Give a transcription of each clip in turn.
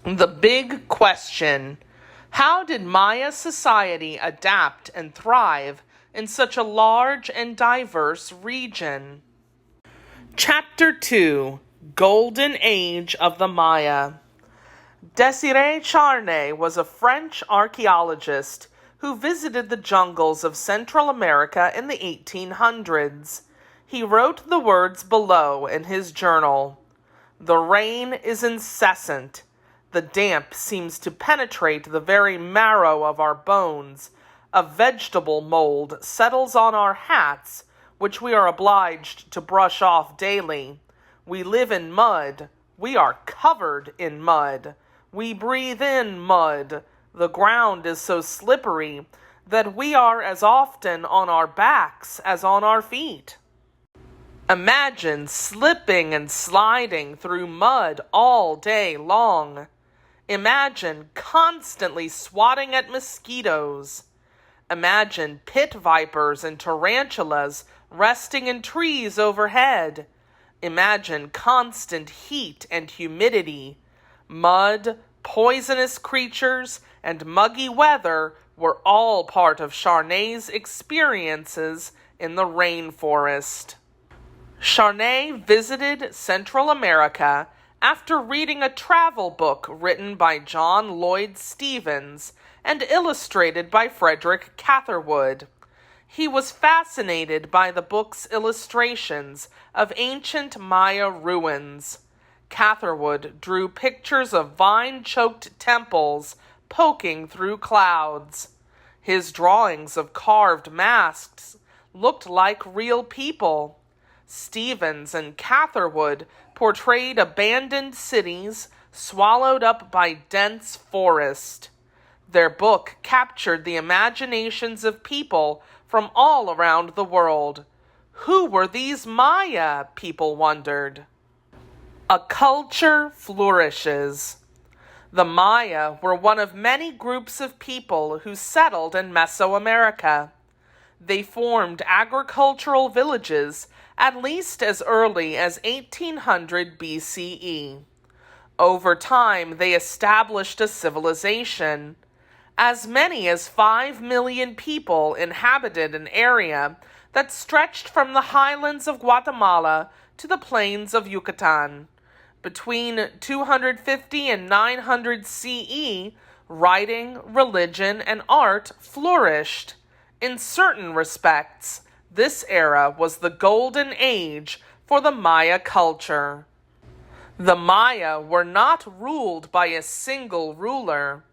The big question: how did Maya society adapt and thrive in such a large and diverse region? Chapter 2: Golden Age of the Maya. Désiré Charnay was a French archaeologist who visited the jungles of Central America in the 1800s. He wrote the words below in his journal: "The rain is incessant. The damp seems to penetrate the very marrow of our bones. A vegetable mold settles on our hats, which we are obliged to brush off daily. We live in mud. We are covered in mud. We breathe in mud. The ground is so slippery that we are as often on our backs as on our feet." Imagine slipping and sliding through mud all day long. Imagine constantly swatting at mosquitoes. Imagine pit vipers and tarantulas resting in trees overhead. Imagine constant heat and humidity. Mud, poisonous creatures, and muggy weather were all part of Charnay's experiences in the rainforest. Charnay visited Central America after reading a travel book written by John Lloyd Stevens and illustrated by Frederick Catherwood. He was fascinated by the book's illustrations of ancient Maya ruins. Catherwood drew pictures of vine-choked temples poking through clouds. His drawings of carved masks looked like real people. Stevens and Catherwood portrayed abandoned cities swallowed up by dense forest. Their book captured the imaginations of people from all around the world. Who were these Maya? People wondered. A culture flourishes. The Maya were one of many groups of people who settled in Mesoamerica. They formed agricultural villages at least as early as 1800 BCE. Over time, they established a civilization. As many as 5 million people inhabited an area that stretched from the highlands of Guatemala to the plains of Yucatan. Between 250 and 900 CE, writing, religion, and art flourished. In certain respects, this era was the golden age for the Maya culture. The Maya were not ruled by a single ruler.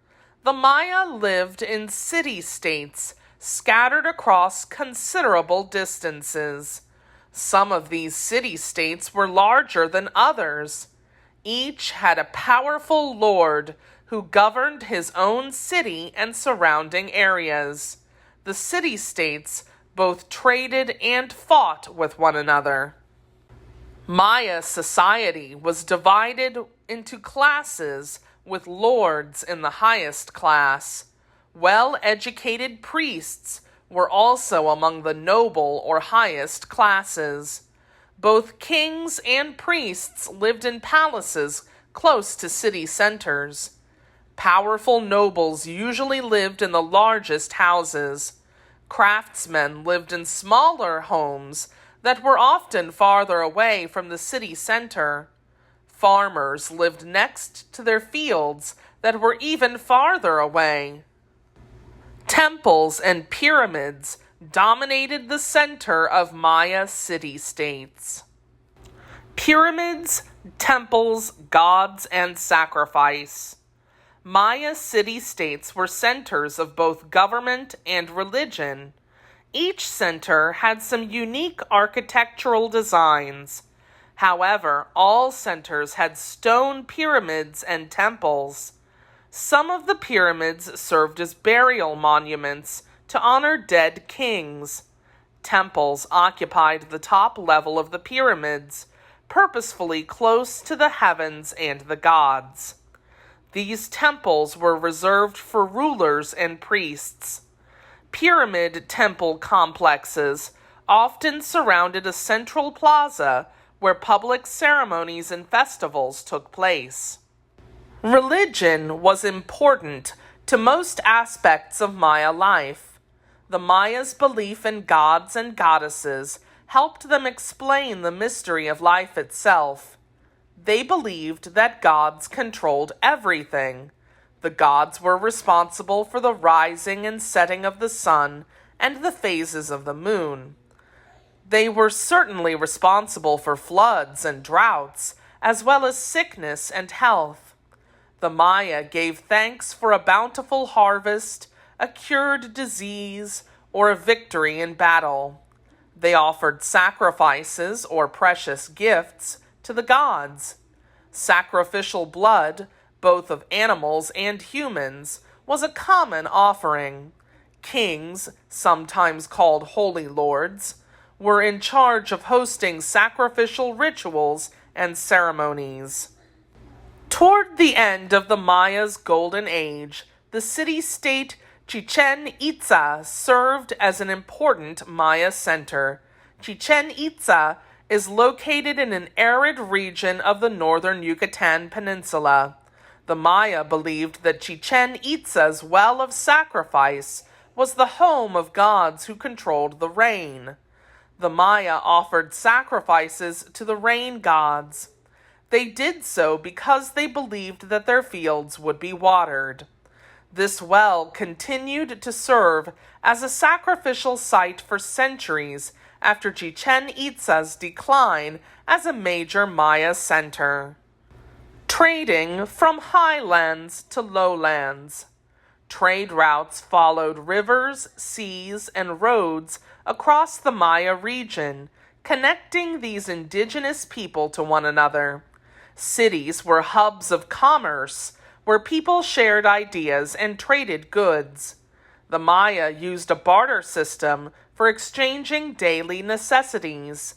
The Maya lived in city-states scattered across considerable distances. Some of these city-states were larger than others. Each had a powerful lord who governed his own city and surrounding areas. The city-states both traded and fought with one another. Maya society was divided into classes, with lords in the highest class. Well-educated priests were also among the noble or highest classes. Both kings and priests lived in palaces close to city centers. Powerful nobles usually lived in the largest houses. Craftsmen lived in smaller homes that were often farther away from the city center. Farmers lived next to their fields that were even farther away. Temples and pyramids dominated the center of Maya city-states. Pyramids, temples, gods, and sacrifice. Maya city-states were centers of both government and religion. Each center had some unique architectural designs. However, all centers had stone pyramids and temples. Some of the pyramids served as burial monuments to honor dead kings. Temples occupied the top level of the pyramids, purposefully close to the heavens and the gods. These temples were reserved for rulers and priests. Pyramid temple complexes often surrounded a central plaza where public ceremonies and festivals took place. Religion was important to most aspects of Maya life. The Mayas' belief in gods and goddesses helped them explain the mystery of life itself. They believed that gods controlled everything. The gods were responsible for the rising and setting of the sun and the phases of the moon. They were certainly responsible for floods and droughts, as well as sickness and health. The Maya gave thanks for a bountiful harvest, a cured disease, or a victory in battle. They offered sacrifices or precious gifts to the gods. Sacrificial blood, both of animals and humans, was a common offering. Kings, sometimes called holy lords, were in charge of hosting sacrificial rituals and ceremonies. Toward the end of the Maya's golden age, the city-state Chichen Itza served as an important Maya center. Chichen Itza is located in an arid region of the northern Yucatan Peninsula. The Maya believed that Chichen Itza's well of sacrifice was the home of gods who controlled the rain. The Maya offered sacrifices to the rain gods. They did so because they believed that their fields would be watered. This well continued to serve as a sacrificial site for centuries after Chichen Itza's decline as a major Maya center. Trading from highlands to lowlands. Trade routes followed rivers, seas, and roads across the Maya region, connecting these indigenous people to one another. Cities were hubs of commerce, where people shared ideas and traded goods. The Maya used a barter system for exchanging daily necessities.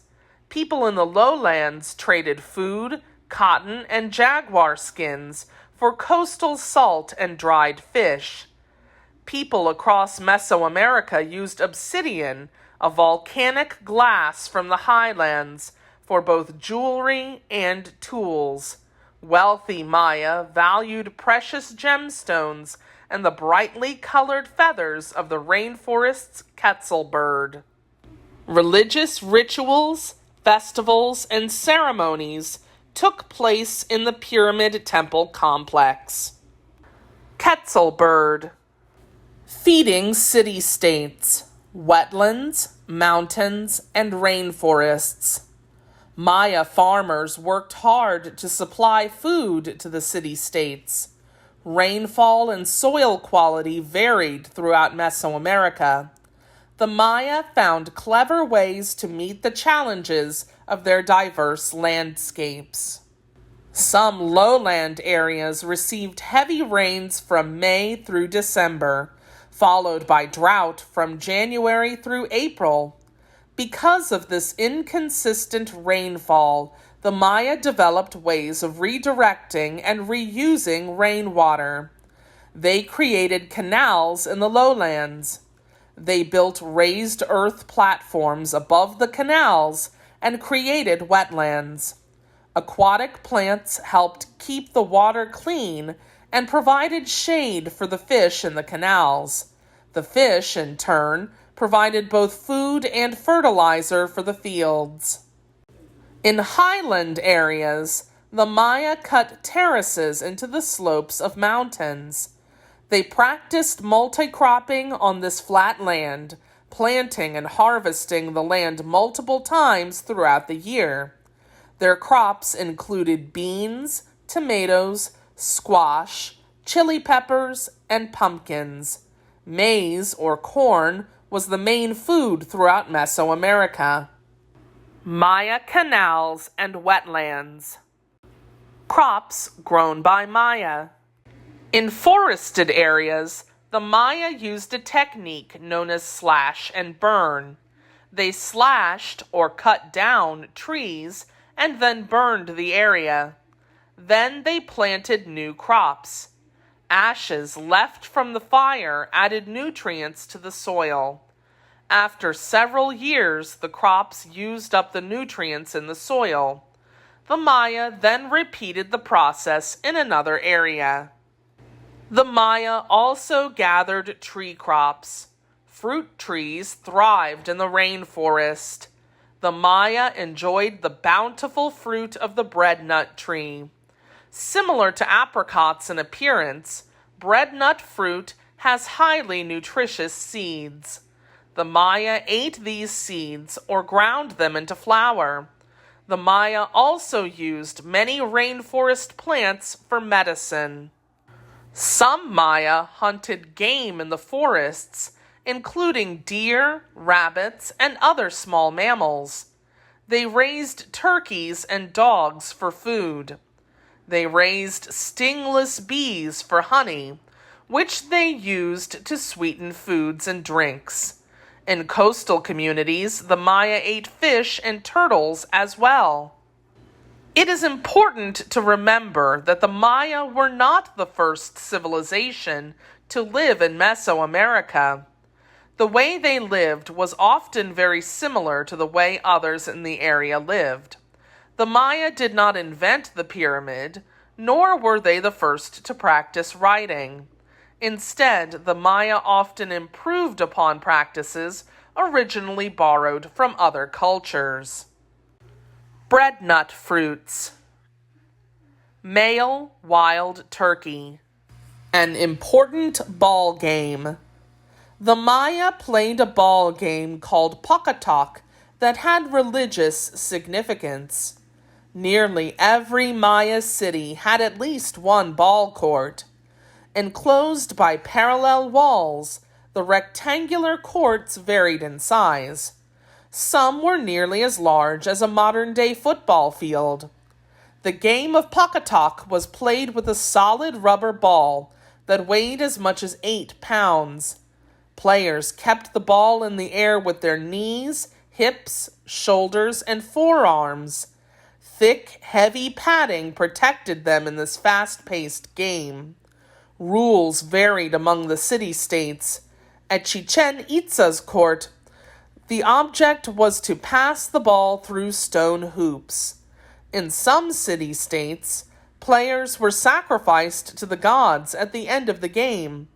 People in the lowlands traded food, cotton, and jaguar skins for coastal salt and dried fish. People across Mesoamerica used obsidian, a volcanic glass from the highlands, for both jewelry and tools. Wealthy Maya valued precious gemstones and the brightly colored feathers of the rainforest's quetzal bird. Religious rituals, festivals, and ceremonies took place in the Pyramid Temple complex. Quetzal bird. Feeding city-states, wetlands, mountains, and rainforests. Maya farmers worked hard to supply food to the city-states. Rainfall and soil quality varied throughout Mesoamerica. The Maya found clever ways to meet the challenges of their diverse landscapes. Some lowland areas received heavy rains from May through December, followed by drought from January through April. Because of this inconsistent rainfall, the Maya developed ways of redirecting and reusing rainwater. They created canals in the lowlands. They built raised earth platforms above the canals and created wetlands. Aquatic plants helped keep the water clean and provided shade for the fish in the canals. The fish, in turn, provided both food and fertilizer for the fields. In highland areas, the Maya cut terraces into the slopes of mountains. They practiced multi-cropping on this flat land, planting and harvesting the land multiple times throughout the year. Their crops included beans, tomatoes, squash, chili peppers, and pumpkins. Maize, or corn, was the main food throughout Mesoamerica. Maya canals and wetlands. Crops grown by Maya. In forested areas, the Maya used a technique known as slash and burn. They slashed or cut down trees and then burned the area. Then they planted new crops. Ashes left from the fire added nutrients to the soil. After several years, the crops used up the nutrients in the soil. The Maya then repeated the process in another area. The Maya also gathered tree crops. Fruit trees thrived in the rainforest. The Maya enjoyed the bountiful fruit of the breadnut tree. Similar to apricots in appearance, breadnut fruit has highly nutritious seeds. The Maya ate these seeds or ground them into flour. The Maya also used many rainforest plants for medicine. Some Maya hunted game in the forests, including deer, rabbits, and other small mammals. They raised turkeys and dogs for food. They raised stingless bees for honey, which they used to sweeten foods and drinks. In coastal communities, the Maya ate fish and turtles as well. It is important to remember that the Maya were not the first civilization to live in Mesoamerica. The way they lived was often very similar to the way others in the area lived. The Maya did not invent the pyramid, nor were they the first to practice writing. Instead, the Maya often improved upon practices originally borrowed from other cultures. Breadnut fruits. Male wild turkey. An important ball game. The Maya played a ball game called Pocatoc that had religious significance. Nearly every Maya city had at least one ball court. Enclosed by parallel walls, the rectangular courts varied in size. Some were nearly as large as a modern-day football field. The game of Pocatoc was played with a solid rubber ball that weighed as much as 8 pounds. Players kept the ball in the air with their knees, hips, shoulders, and forearms. Thick, heavy padding protected them in this fast-paced game. Rules varied among the city-states. At Chichen Itza's court, the object was to pass the ball through stone hoops. In some city-states, players were sacrificed to the gods at the end of the game.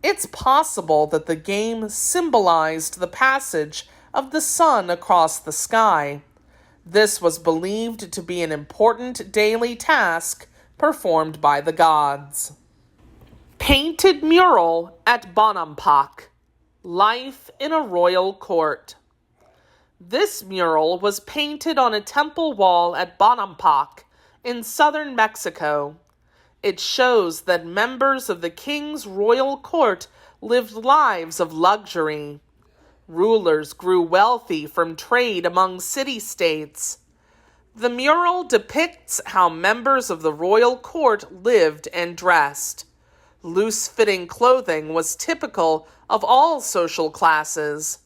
It's possible that the game symbolized the passage of the sun across the sky. This was believed to be an important daily task performed by the gods. Painted mural at Bonampak. Life in a royal court. This mural was painted on a temple wall at Bonampak in southern Mexico. It shows that members of the king's royal court lived lives of luxury. Rulers grew wealthy from trade among city-states. The mural depicts how members of the royal court lived and dressed. Loose-fitting clothing was typical of all social classes.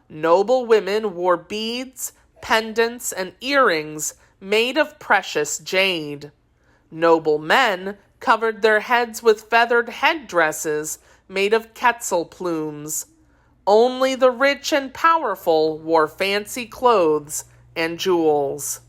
Noble women wore beads, pendants, and earrings made of precious jade. Noble men covered their heads with feathered headdresses made of quetzal plumes. Only the rich and powerful wore fancy clothes and jewels.